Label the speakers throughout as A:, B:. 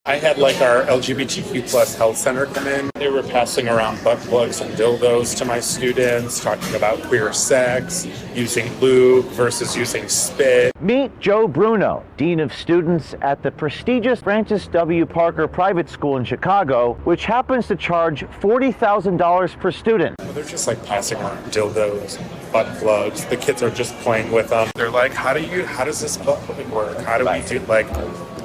A: I had like our LGBTQ plus health center come in. They were passing around butt plugs and dildos to my students, talking about queer sex, using lube versus using spit.
B: Meet Joe Bruno, Dean of Students at the prestigious Francis W. Parker Private School in Chicago, which happens to charge $40,000 per student.
A: They're just like passing around dildos, butt plugs. The kids are just playing with them. They're like, how does this butt plug work? How do we do,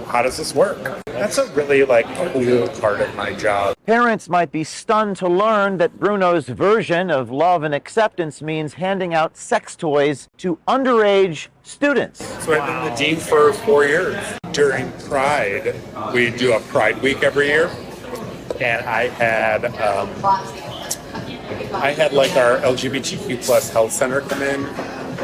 A: how does this work? That's a really cool part of my job.
B: Parents might be stunned to learn that Bruno's version of love and acceptance means handing out sex toys to underage students.
A: So I've been the dean for 4 years. During Pride, we do a Pride Week every year, and I had like our LGBTQ plus health center come in.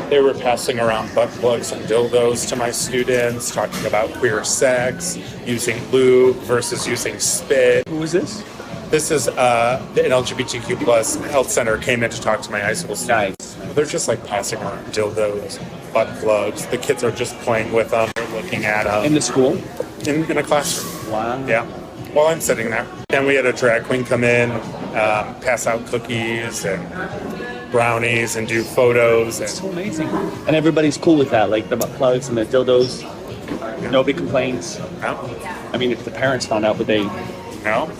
A: They were passing around butt plugs and dildos to my students, talking about queer sex, using lube versus using spit.
C: Who is this?
A: This is an LGBTQ plus health center came in to talk to my high school students.
C: Nice.
A: They're just like passing around dildos, butt plugs. The kids are just playing with them. They're looking at them.
C: In the school?
A: In a classroom.
C: Wow.
A: Yeah. While I'm sitting there. And we had a drag queen come in, pass out cookies and brownies and do photos.
C: That's so amazing. And everybody's cool with that, like the butt plugs and the dildos. Nobody complains.
A: No.
C: I mean, if the parents found out, would they?
A: No.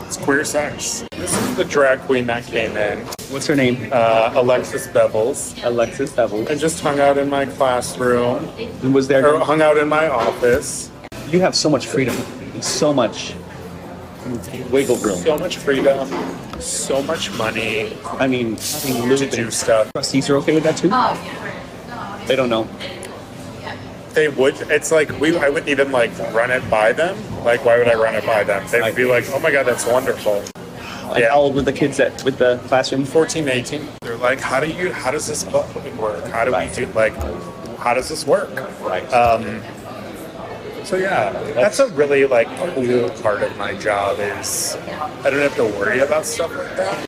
A: It's queer sex. This is the drag queen that came in.
C: What's her name?
A: Alexis Bevels.
C: Alexis Devil.
A: And just hung out in my classroom.
C: And was there?
A: Or hung out in my office.
C: You have so much freedom. And so much wiggle room.
A: So much freedom. So much money.
C: I mean, having
A: To do stuff.
C: trustees are okay with that too? They don't know.
A: They would. It's like I wouldn't even run it by them. Like, why would I run it by them? They would be like, "Oh my god, that's wonderful."
C: Like, how old were the kids with the classroom?
A: 14, 18. They're like, how does this butt plug work? How do we do how does this work?
C: Right.
A: So yeah, that's a really cool part of my job is I don't have to worry about stuff like that.